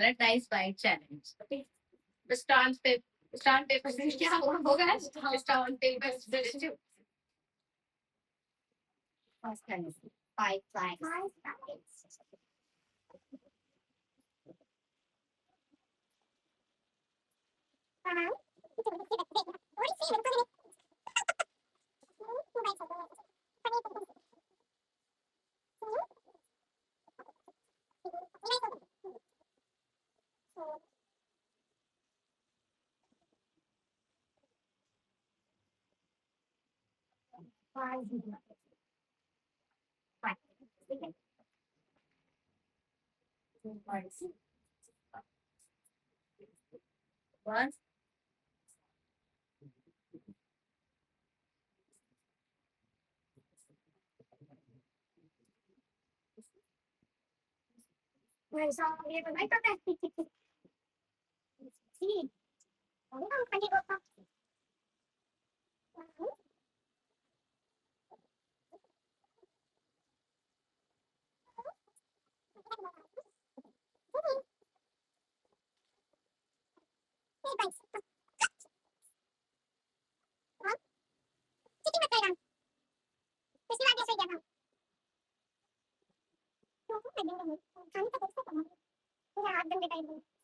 Nice bite challenge. Okay. Stone paper से क्या होगा स्टॉन पेपर से First kind of five flags. Five flags. Five. Five. One. Rồi xong đi tôi lấy tất đây. Gì? Không phải đi được không? Hãy subscribe cho kênh Ghiền Mì Gõ để không bỏ lỡ những video hấp dẫn.